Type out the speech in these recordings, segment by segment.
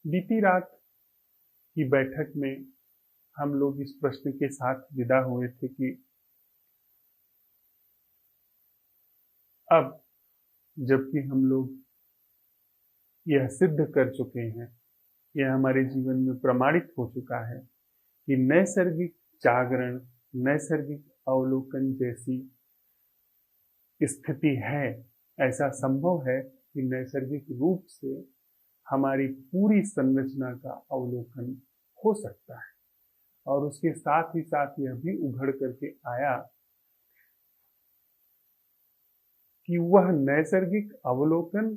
बीती रात की बैठक में हम लोग इस प्रश्न के साथ विदा हुए थे कि अब जबकि हम लोग यह सिद्ध कर चुके हैं, यह हमारे जीवन में प्रमाणित हो चुका है कि नैसर्गिक जागरण, नैसर्गिक अवलोकन जैसी स्थिति है, ऐसा संभव है कि नैसर्गिक रूप से हमारी पूरी संरचना का अवलोकन हो सकता है। और उसके साथ ही साथ यह भी उभर करके आया कि वह नैसर्गिक अवलोकन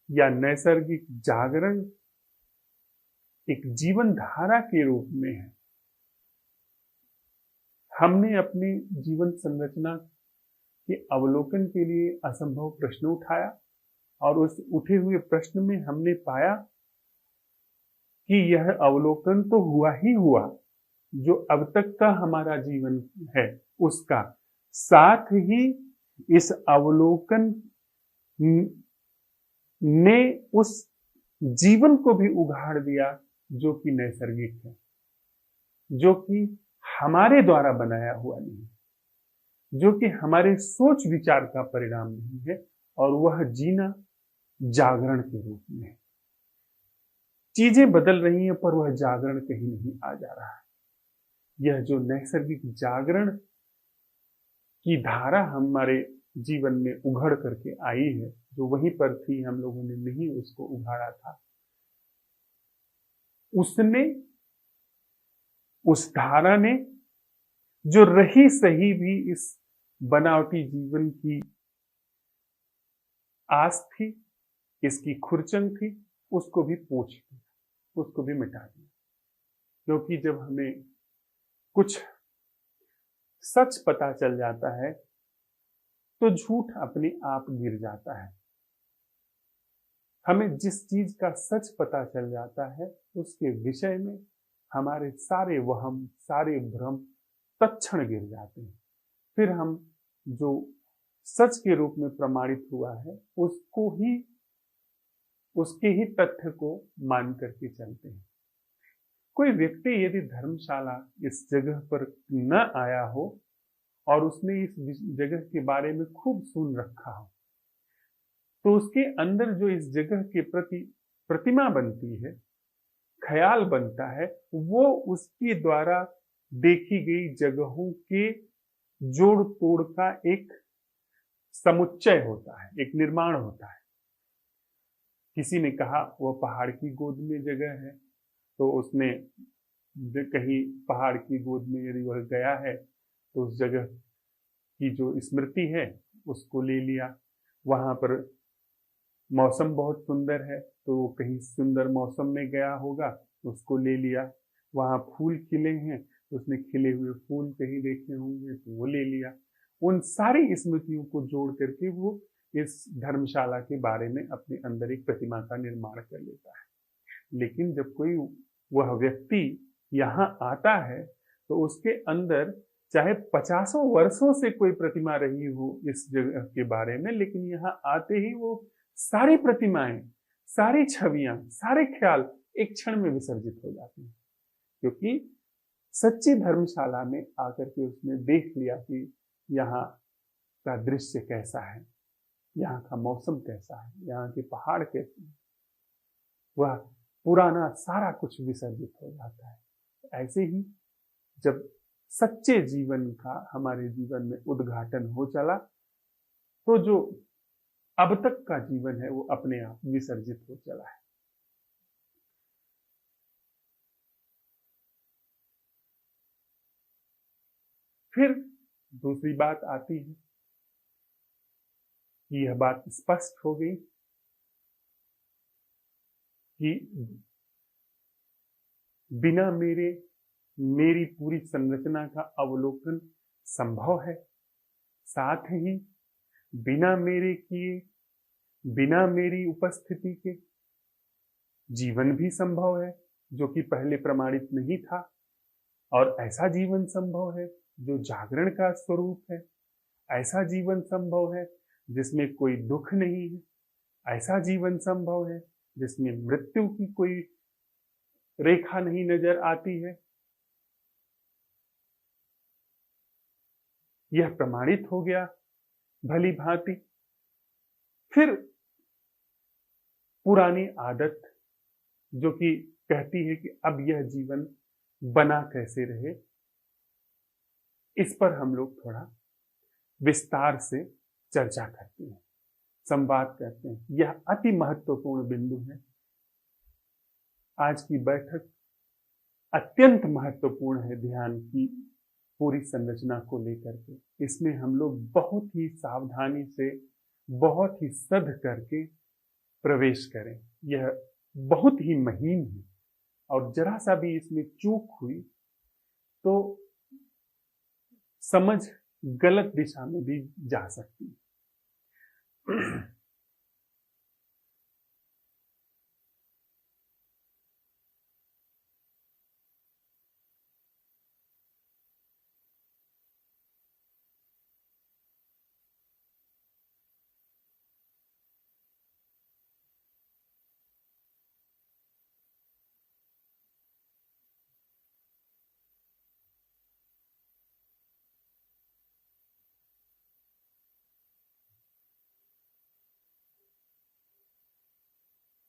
या नैसर्गिक जागरण एक जीवन धारा के रूप में है। हमने अपनी जीवन संरचना के अवलोकन के लिए असंभव प्रश्न उठाया और उस उठे हुए प्रश्न में हमने पाया कि यह अवलोकन तो हुआ ही हुआ जो अब तक का हमारा जीवन है उसका, साथ ही इस अवलोकन ने उस जीवन को भी उघाड़ दिया जो कि नैसर्गिक है, जो कि हमारे द्वारा बनाया हुआ नहीं, जो कि हमारे सोच विचार का परिणाम नहीं है, और वह जीना जागरण के रूप में है। चीजें बदल रही हैं पर वह जागरण कहीं नहीं आ जा रहा है। यह जो नैसर्गिक जागरण की धारा हमारे जीवन में उघड़ करके आई है, जो वहीं पर थी, हम लोगों ने नहीं उसको उघाड़ा था, उसने, उस धारा ने जो रही सही भी इस बनावटी जीवन की आस थी, इसकी खुरचन थी, उसको भी पोंछ दिया, उसको भी मिटा दिया। क्योंकि जब हमें कुछ सच पता चल जाता है तो झूठ अपने आप गिर जाता है। हमें जिस चीज का सच पता चल जाता है उसके विषय में हमारे सारे वहम, सारे भ्रम तत्क्षण गिर जाते हैं। फिर हम जो सच के रूप में प्रमाणित हुआ है उसको ही, उसके ही तथ्य को मान करके चलते हैं। कोई व्यक्ति यदि धर्मशाला इस जगह पर न आया हो और उसने इस जगह के बारे में खूब सुन रखा हो, तो उसके अंदर जो इस जगह के प्रति प्रतिमा बनती है, ख्याल बनता है, वो उसके द्वारा देखी गई जगहों के जोड़ तोड़ का एक समुच्चय होता है, एक निर्माण होता है। किसी ने कहा वह पहाड़ की गोद में जगह है, तो उसने कहीं पहाड़ की गोद में यदि वह गया है तो उस जगह की जो स्मृति है उसको ले लिया। वहां पर मौसम बहुत सुंदर है तो कहीं सुंदर मौसम में गया होगा, उसको ले लिया। वहां फूल खिले हैं, उसने खिले हुए फूल कहीं देखे होंगे तो वो ले लिया। उन सारी स्मृतियों को जोड़ करके वो इस धर्मशाला के बारे में अपने अंदर एक प्रतिमा का निर्माण कर लेता है। लेकिन जब कोई वह व्यक्ति यहाँ आता है तो उसके अंदर चाहे 50 वर्षों से कोई प्रतिमा रही हो इस जगह के बारे में, लेकिन यहाँ आते ही वो सारी प्रतिमाएं, सारी छवियां, सारे ख्याल एक क्षण में विसर्जित हो जाती हैं। क्योंकि सच्ची धर्मशाला में आकर के उसने देख लिया कि यहाँ का दृश्य कैसा है, यहाँ का मौसम कैसा है, यहाँ के पहाड़ कैसे हैं। वह पुराना सारा कुछ विसर्जित हो जाता है। ऐसे ही जब सच्चे जीवन का हमारे जीवन में उद्घाटन हो चला तो जो अब तक का जीवन है वो अपने आप विसर्जित हो चला है। फिर दूसरी बात आती है कि यह बात स्पष्ट हो गई कि बिना मेरी पूरी संरचना का अवलोकन संभव है, साथ ही बिना मेरे किए, बिना मेरी उपस्थिति के जीवन भी संभव है जो कि पहले प्रमाणित नहीं था। और ऐसा जीवन संभव है जो जागरण का स्वरूप है, ऐसा जीवन संभव है जिसमें कोई दुख नहीं है, ऐसा जीवन संभव है जिसमें मृत्यु की कोई रेखा नहीं नजर आती है। यह प्रमाणित हो गया भली भांति। फिर पुरानी आदत जो कि कहती है कि अब यह जीवन बना कैसे रहे, इस पर हम लोग थोड़ा विस्तार से चर्चा करते हैं, संवाद करते हैं। यह अति महत्वपूर्ण बिंदु है। आज की बैठक अत्यंत महत्वपूर्ण है ध्यान की पूरी संरचना को लेकर के। इसमें हम लोग बहुत ही सावधानी से, बहुत ही सध करके प्रवेश करें। यह बहुत ही महीन है और जरा सा भी इसमें चूक हुई तो समझ गलत दिशा में भी जा सकती है।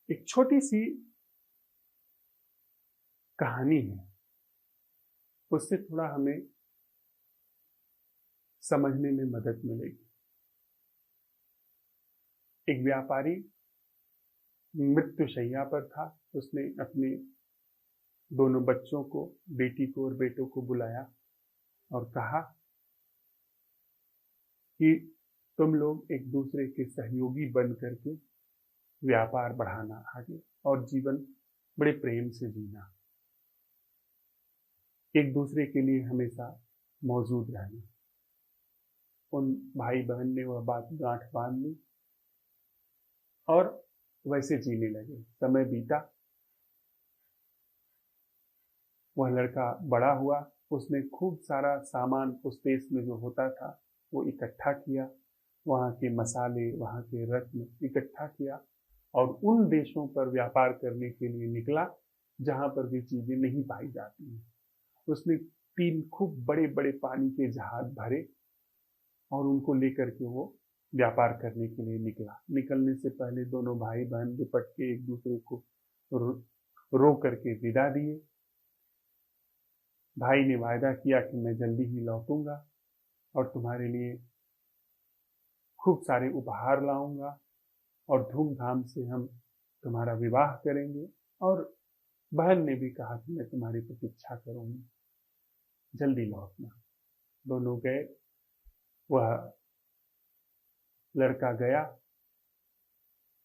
एक छोटी सी कहानी है, उससे थोड़ा हमें समझने में मदद मिलेगी। एक व्यापारी मृत्युशैया पर था। उसने अपने दोनों बच्चों को, बेटी को और बेटों को बुलाया और कहा कि तुम लोग एक दूसरे के सहयोगी बन करके व्यापार बढ़ाना आगे और जीवन बड़े प्रेम से जीना, एक दूसरे के लिए हमेशा मौजूद रहना। उन भाई बहन ने वह बात गांठ बांध ली और वैसे जीने लगे। समय बीता, वह लड़का बड़ा हुआ। उसने खूब सारा सामान उस देश में जो होता था वो इकट्ठा किया, वहाँ के मसाले, वहाँ के रत्न इकट्ठा किया और उन देशों पर व्यापार करने के लिए निकला जहाँ पर भी चीजें नहीं पाई जाती हैं। उसने 3 खूब बड़े बड़े पानी के जहाज भरे और उनको लेकर के वो व्यापार करने के लिए निकला। निकलने से पहले दोनों भाई बहन लिपट के एक दूसरे को रो करके विदा दिए। भाई ने वायदा किया कि मैं जल्दी ही लौटूंगा और तुम्हारे लिए खूब सारे उपहार लाऊंगा और धूमधाम से हम तुम्हारा विवाह करेंगे। और बहन ने भी कहा कि मैं तुम्हारी प्रतीक्षा करूंगी, जल्दी लौटना। दोनों गए। वह लड़का गया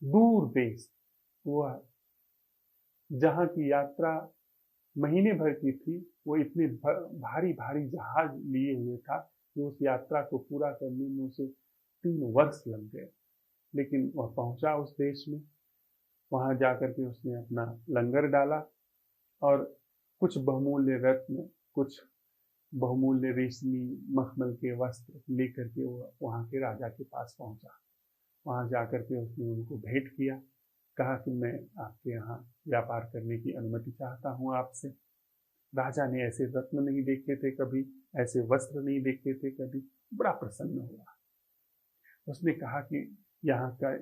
दूर देश। वह जहां की यात्रा महीने भर की थी, वो इतने भारी भारी जहाज लिए हुए था कि उस यात्रा को पूरा करने में उसे 3 वर्ष लग गए। लेकिन वह पहुंचा उस देश में। वहां जाकर के उसने अपना लंगर डाला और कुछ बहुमूल्य रत्न, कुछ बहुमूल्य रेशमी मखमल के वस्त्र लेकर के वो वहां के राजा के पास पहुंचा। वहां जाकर के उसने उनको भेंट किया, कहा कि मैं आपके यहाँ व्यापार करने की अनुमति चाहता हूँ आपसे। राजा ने ऐसे रत्न नहीं देखे थे कभी, ऐसे वस्त्र नहीं देखे थे कभी, बड़ा प्रसन्न हुआ। उसने कहा कि यहाँ का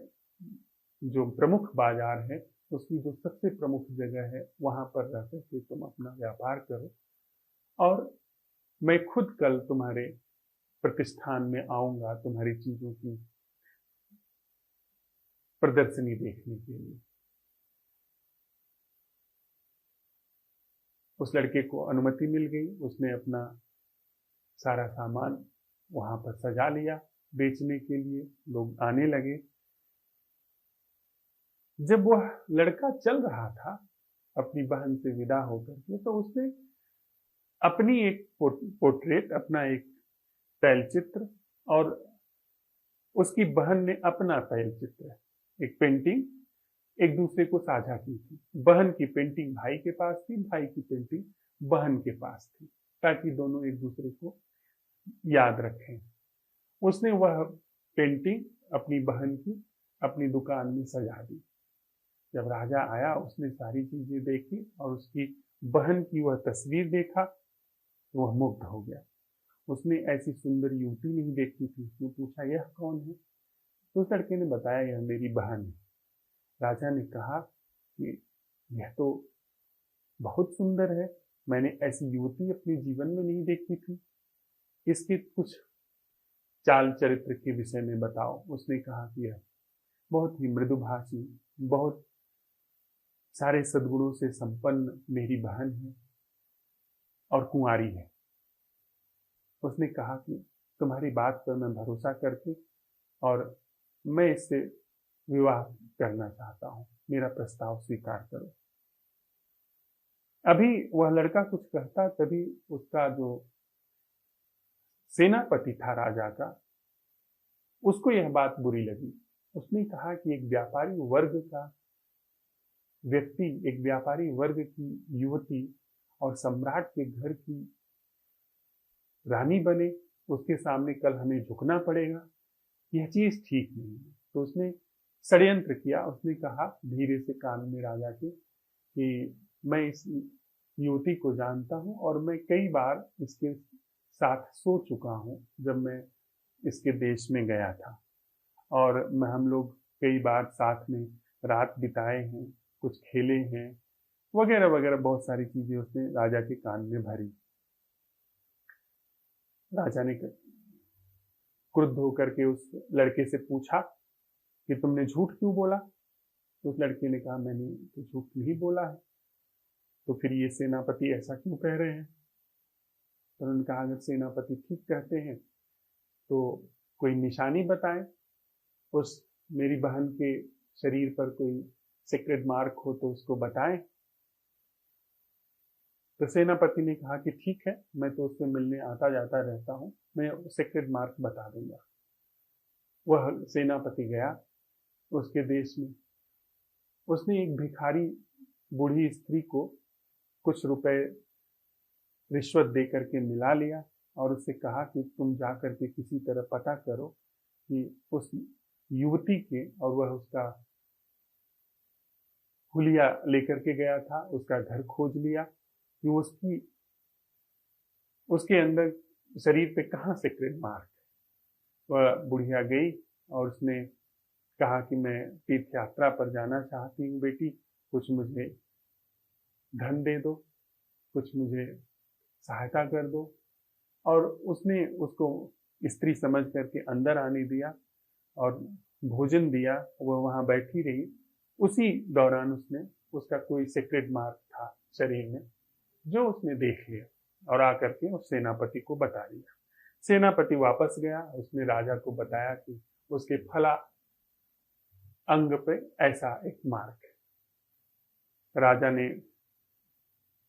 जो प्रमुख बाजार है, उसकी जो सबसे प्रमुख जगह है, वहां पर रह करके तुम अपना व्यापार करो और मैं खुद कल तुम्हारे प्रतिष्ठान में आऊंगा तुम्हारी चीजों की प्रदर्शनी देखने के लिए। उस लड़के को अनुमति मिल गई। उसने अपना सारा सामान वहां पर सजा लिया बेचने के लिए। लोग आने लगे। जब वह लड़का चल रहा था अपनी बहन से विदा होकर के, तो उसने अपनी एक पोर्ट्रेट, अपना एक तैलचित्र और उसकी बहन ने अपना तैलचित्र, एक पेंटिंग एक दूसरे को साझा की थी। बहन की पेंटिंग भाई के पास थी, भाई की पेंटिंग बहन के पास थी, ताकि दोनों एक दूसरे को याद रखें। उसने वह पेंटिंग अपनी बहन की अपनी दुकान में सजा दी। जब राजा आया उसने सारी चीजें देखी और उसकी बहन की वह तस्वीर देखा, वह मुग्ध हो गया। उसने ऐसी सुंदर युवती नहीं देखी थी। उसने पूछा, यह कौन है? तो उस लड़के ने बताया, यह मेरी बहन है। राजा ने कहा कि यह तो बहुत सुंदर है, मैंने ऐसी युवती अपने जीवन में नहीं देखी थी, इसके कुछ चाल चरित्र के विषय में बताओ। उसने कहा कि यह बहुत ही मृदुभाषी, बहुत सारे सद्गुणों से संपन्न मेरी बहन है और कुंवारी है। उसने कहा कि तुम्हारी बात पर मैं भरोसा करके और मैं इससे विवाह करना चाहता हूं, मेरा प्रस्ताव स्वीकार करो। अभी वह लड़का कुछ कहता, तभी उसका जो सेनापति था राजा का, उसको यह बात बुरी लगी। उसने कहा कि एक व्यापारी वर्ग का व्यक्ति, एक व्यापारी वर्ग की युवती और सम्राट के घर की रानी बने, उसके सामने कल हमें झुकना पड़ेगा, यह चीज ठीक नहीं है। तो उसने षड्यंत्र किया। उसने कहा धीरे से कान में राजा के कि मैं इस युवती को जानता हूं और मैं कई बार इसके साथ सो चुका हूं जब मैं इसके देश में गया था, और हम लोग कई बार साथ में रात बिताए हैं, कुछ खेले हैं, वगैरह वगैरह बहुत सारी चीजें उसने राजा के कान में भरी। राजा ने क्रुद्ध होकर के उस लड़के से पूछा कि तुमने झूठ क्यों बोला? तो उस लड़के ने कहा, मैंने तो झूठ नहीं बोला है। तो फिर ये सेनापति ऐसा क्यों कह रहे हैं? तो उन्होंने कहा, अगर सेनापति ठीक कहते हैं तो कोई निशानी बताएं, उस मेरी बहन के शरीर पर कोई सीक्रेट मार्क हो तो उसको बताएं। तो सेनापति ने कहा कि ठीक है, मैं तो उससे मिलने आता जाता रहता हूं, मैं सीक्रेट मार्क बता दूंगा। वह सेनापति गया उसके देश में। उसने एक भिखारी बूढ़ी स्त्री को कुछ रुपए रिश्वत दे करके मिला लिया और उससे कहा कि तुम जा करके किसी तरह पता करो कि उस युवती के, और वह उसका हुलिया लेकर के गया था, उसका घर खोज लिया कि उसके अंदर शरीर पे कहाँ सीक्रेट मार्क। वह बुढ़िया गई और उसने कहा कि मैं तीर्थ यात्रा पर जाना चाहती हूँ बेटी, कुछ मुझे धन दे दो, कुछ मुझे सहायता कर दो। और उसने उसको स्त्री समझ करके अंदर आने दिया और भोजन दिया। वह वहां बैठी रही। उसी दौरान उसने, उसका कोई सीक्रेट मार्क था शरीर में जो उसने देख लिया और आकर के उस सेनापति को बता दिया। सेनापति वापस गया, उसने राजा को बताया कि उसके फला अंग पे ऐसा एक मार्क है। राजा ने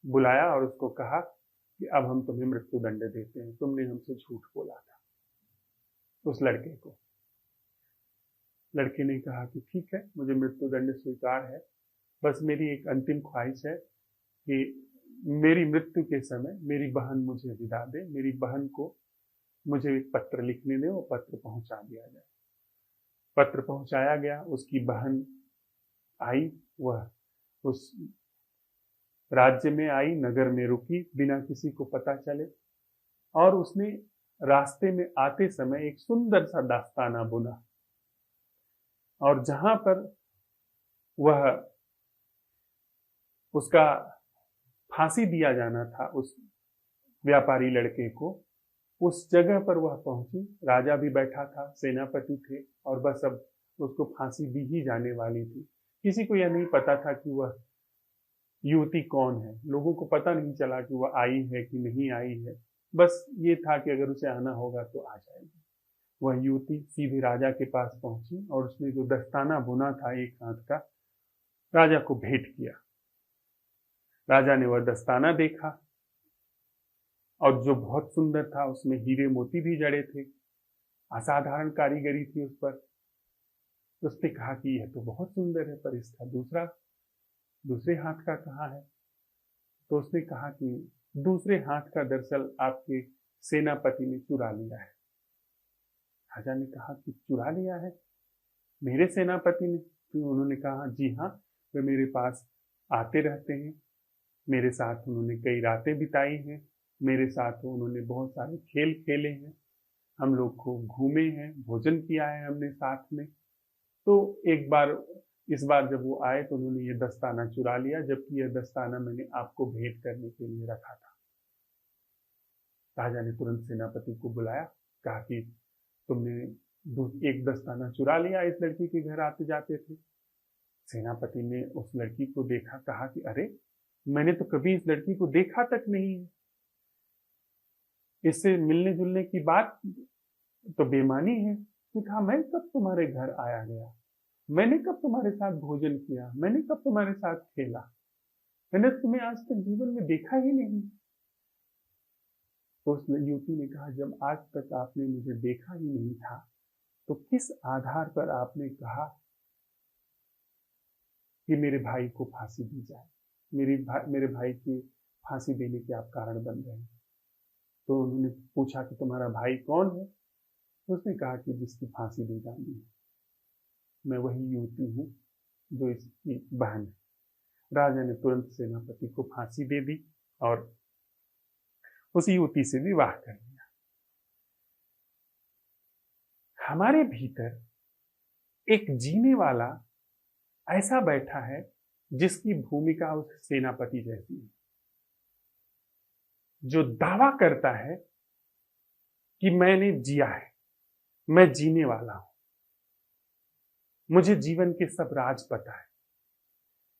बुलाया और उसको कहा कि अब हम तुम्हें मृत्यु दंड देते हैं, तुमने हमसे झूठ बोला था। उस लड़के को, लड़के ने कहा कि ठीक है, मुझे मृत्यु दंड स्वीकार है, बस मेरी एक अंतिम ख्वाहिश है कि मेरी मृत्यु के समय मेरी बहन मुझे विदा दे, मेरी बहन को मुझे एक पत्र लिखने दे, वो पत्र पहुंचा दिया जाए। पत्र पहुंचाया गया, उसकी बहन आई, वह उस राज्य में आई, नगर में रुकी बिना किसी को पता चले, और उसने रास्ते में आते समय एक सुंदर सा दास्ताना बुना, और जहां पर वह उसका फांसी दिया जाना था उस व्यापारी लड़के को, उस जगह पर वह पहुंची। राजा भी बैठा था, सेनापति थे, और बस अब उसको फांसी दी ही जाने वाली थी। किसी को यह नहीं पता था कि वह युवती कौन है, लोगों को पता नहीं चला कि वह आई है कि नहीं आई है, बस ये था कि अगर उसे आना होगा तो आ जाएगी। वह युवती सीधे राजा के पास पहुंची और उसने जो दस्ताना बुना था एक हाथ का, राजा को भेंट किया। राजा ने वह दस्ताना देखा और जो बहुत सुंदर था, उसमें हीरे मोती भी जड़े थे, असाधारण कारीगरी थी उस पर। उसने कहा कि यह तो बहुत सुंदर है, पर इसका दूसरे हाथ का कहाँ है? तो उसने कहा कि दूसरे हाथ का दरअसल आपके सेनापति ने चुरा लिया है। राजा ने कहा कि चुरा लिया है मेरे सेनापति ने? तो उन्होंने कहा, जी हाँ, वे मेरे पास आते रहते हैं। मेरे साथ उन्होंने कई रातें बिताई हैं। मेरे साथ उन्होंने बहुत सारे खेल खेले हैं। हम लोग को घूमे हैं, भोजन किया है हमने साथ में। तो एक बार, इस बार जब वो आए तो उन्होंने ये दस्ताना चुरा लिया, जबकि यह दस्ताना मैंने आपको भेंट करने के लिए रखा था। राजा ने तुरंत सेनापति को बुलाया, कहा कि तुमने एक दस्ताना चुरा लिया इस लड़की के घर आते जाते थे। सेनापति ने उस लड़की को देखा, कहा कि अरे, मैंने तो कभी इस लड़की को देखा तक नहीं है। इससे मिलने जुलने की बात तो बेमानी है। तो कहा, मैं कब तुम्हारे घर आया गया? मैंने कब तुम्हारे साथ भोजन किया? मैंने कब तुम्हारे साथ खेला? मैंने तुम्हें आज तक जीवन में देखा ही नहीं। तो उस युवती ने कहा, जब आज तक आपने मुझे देखा ही नहीं था तो किस आधार पर आपने कहा कि मेरे भाई को फांसी दी जाए? मेरे भाई की फांसी देने के आप कारण बन रहे हैं। तो उन्होंने पूछा कि तुम्हारा भाई कौन है? तो उसने कहा कि जिसकी फांसी दी जानी है। मैं वही युवती हूँ जो इसकी बहन है। राजा ने तुरंत सेनापति को फांसी दे दी और उस युवती से विवाह कर लिया। हमारे भीतर एक जीने वाला ऐसा बैठा है जिसकी भूमिका उस सेनापति जैसी है, जो दावा करता है कि मैंने जिया है, मैं जीने वाला हूं, मुझे जीवन के सब राज पता है,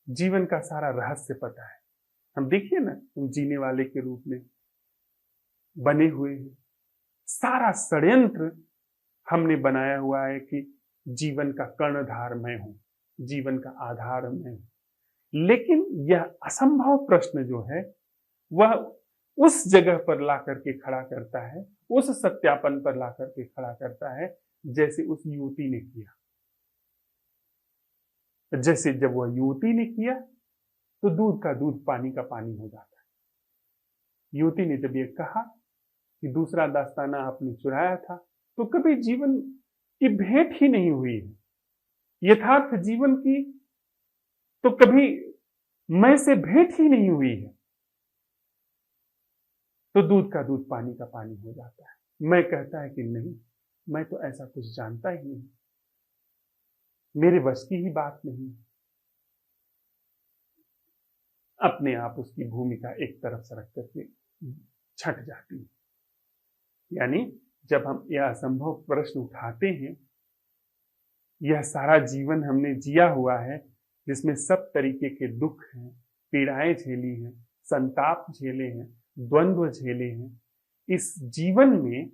जीवन का सारा रहस्य पता है। हम देखिए ना, तुम जीने वाले के रूप में बने हुए हैं। सारा षड्यंत्र हमने बनाया हुआ है कि जीवन का कर्णधार मैं हूं, जीवन का आधार मैं हूं। लेकिन यह असंभव प्रश्न जो है वह उस जगह पर ला करके खड़ा करता है, उस सत्यापन पर ला करके खड़ा करता है जैसे उस युवती ने किया। जैसे जब वह युवती ने किया तो दूध का दूध, पानी का पानी हो जाता है। युवती ने जब ये कहा कि दूसरा दस्ताना आपने चुराया था, तो कभी जीवन की भेंट ही नहीं हुई है, यथार्थ जीवन की तो कभी मैं से भेंट ही नहीं हुई है, तो दूध का दूध, पानी का पानी हो जाता है। मैं कहता है कि नहीं, मैं तो ऐसा कुछ जानता ही नहीं, मेरे बस की ही बात नहीं। अपने आप उसकी भूमिका एक तरफ सरक करके छट जाती है। यानी जब हम यह असंभव प्रश्न उठाते हैं, यह सारा जीवन हमने जिया हुआ है जिसमें सब तरीके के दुख हैं, पीड़ाएं झेली हैं, संताप झेले हैं, द्वंद्व झेले हैं। इस जीवन में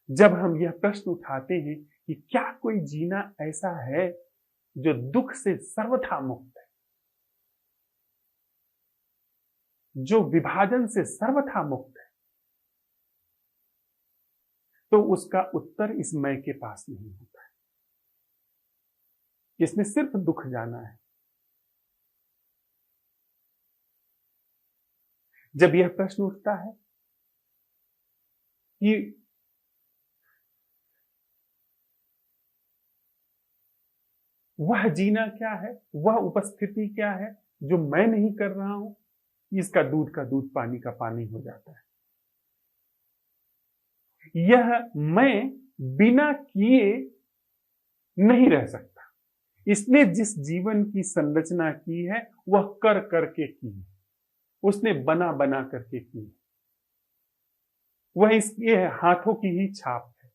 जब हम यह प्रश्न उठाते हैं कि क्या कोई जीना ऐसा है जो दुख से सर्वथा मुक्त है, जो विभाजन से सर्वथा मुक्त है, तो उसका उत्तर इस मैं के पास नहीं होता है। इसमें सिर्फ दुख जाना है। जब यह प्रश्न उठता है कि वह जीना क्या है, वह उपस्थिति क्या है जो मैं नहीं कर रहा हूं, इसका दूध का दूध, पानी का पानी हो जाता है। यह मैं बिना किए नहीं रह सकता। इसने जिस जीवन की संरचना की है वह कर करके की है, उसने बना बना करके की है, वह इसके हाथों की ही छाप है।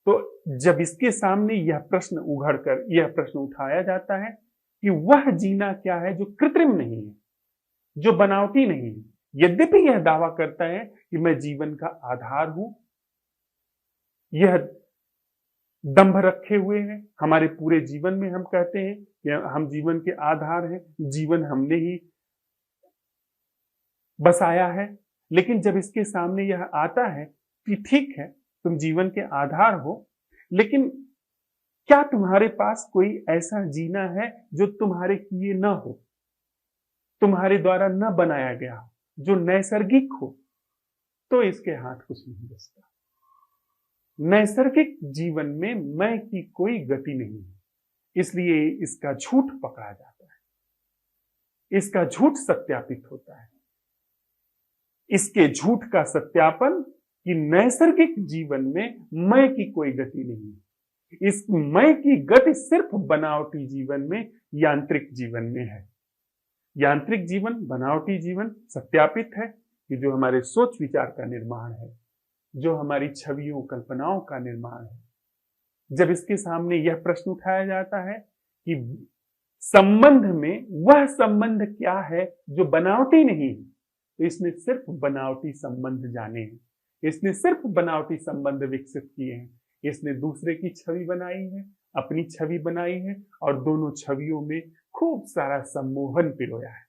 तो जब इसके सामने यह प्रश्न उघड़ कर यह प्रश्न उठाया जाता है कि वह जीना क्या है जो कृत्रिम नहीं है, जो बनावटी नहीं है, यद्यपि यह दावा करता है कि मैं जीवन का आधार हूं, यह दंभ रखे हुए हैं हमारे पूरे जीवन में। हम कहते हैं कि हम जीवन के आधार हैं, जीवन हमने ही बसाया है। लेकिन जब इसके सामने यह आता है कि ठीक है, तुम जीवन के आधार हो, लेकिन क्या तुम्हारे पास कोई ऐसा जीना है जो तुम्हारे किए न हो, तुम्हारे द्वारा न बनाया गया हो, जो नैसर्गिक हो? तो इसके हाथ कुछ नहीं बचता। नैसर्गिक जीवन में मैं की कोई गति नहीं है। इसलिए इसका झूठ पकड़ा जाता है, इसका झूठ सत्यापित होता है। इसके झूठ का सत्यापन कि नैसर्गिक जीवन में मैं की कोई गति नहीं है। इस मैं की गति सिर्फ बनावटी जीवन में, यांत्रिक जीवन में है। यांत्रिक जीवन, बनावटी जीवन सत्यापित है कि जो हमारे सोच विचार का निर्माण है, जो हमारी छवियों कल्पनाओं का निर्माण है। जब इसके सामने यह प्रश्न उठाया जाता है कि संबंध में वह संबंध क्या है जो बनावटी नहीं है, तो इसने सिर्फ बनावटी संबंध जाने हैं, इसने सिर्फ बनावटी संबंध विकसित किए हैं। इसने दूसरे की छवि बनाई है, अपनी छवि बनाई है, और दोनों छवियों में खूब सारा सम्मोहन पिरोया है,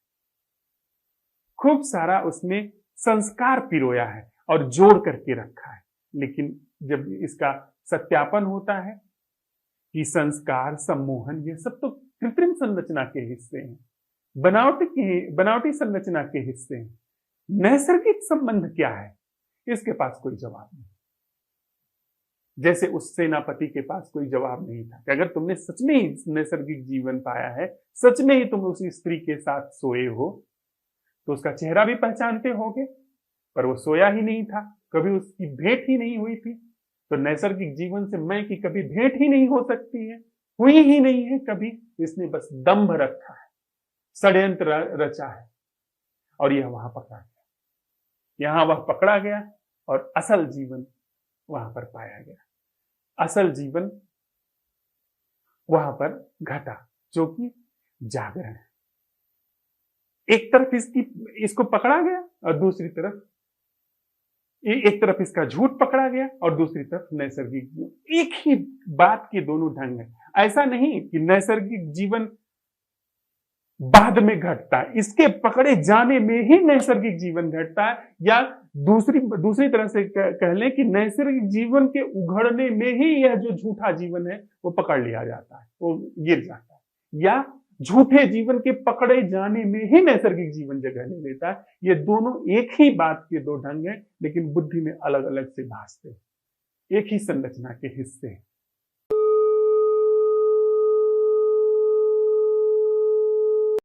खूब सारा उसमें संस्कार पिरोया है और जोड़ करके रखा है। लेकिन जब इसका सत्यापन होता है कि संस्कार, सम्मोहन, ये सब तो कृत्रिम संरचना के हिस्से हैं, बनावटी संरचना के हिस्से हैं। नैसर्गिक संबंध क्या है, इसके पास कोई जवाब नहीं। जैसे उस सेनापति के पास कोई जवाब नहीं था कि अगर तुमने सच में ही नैसर्गिक जीवन पाया है, सच में ही तुम उसी स्त्री के साथ सोए हो, तो उसका चेहरा भी पहचानते होगे, पर वो सोया ही नहीं था, कभी उसकी भेंट ही नहीं हुई थी। तो नैसर्गिक जीवन से मैं की कभी भेंट ही नहीं हो सकती है, हुई ही नहीं है कभी। इसने बस दंभ रखा है, षड्यंत्र रचा है, और यह वहां पकड़ा गया। यहां वह पकड़ा गया और असल जीवन वहां पर पाया गया। असल जीवन वहां पर घटा, जो कि जागरण है। एक तरफ इसको पकड़ा गया और दूसरी तरफ एक तरफ इसका झूठ पकड़ा गया और दूसरी तरफ नैसर्गिक जीवन। एक ही बात के दोनों ढंग है। ऐसा नहीं कि नैसर्गिक जीवन बाद में घटता है, इसके पकड़े जाने में ही नैसर्गिक जीवन घटता है, या दूसरी तरह से कह लें कि नैसर्गिक जीवन के उघड़ने में ही यह जो झूठा जीवन है वो पकड़ लिया जाता है, वो गिर जाता है, या झूठे जीवन के पकड़े जाने में ही नैसर्गिक जीवन जगह ले लेता है। ये दोनों एक ही बात के दो ढंग हैं, लेकिन बुद्धि में अलग अलग से भासते हैं, एक ही संरचना के हिस्से हैं।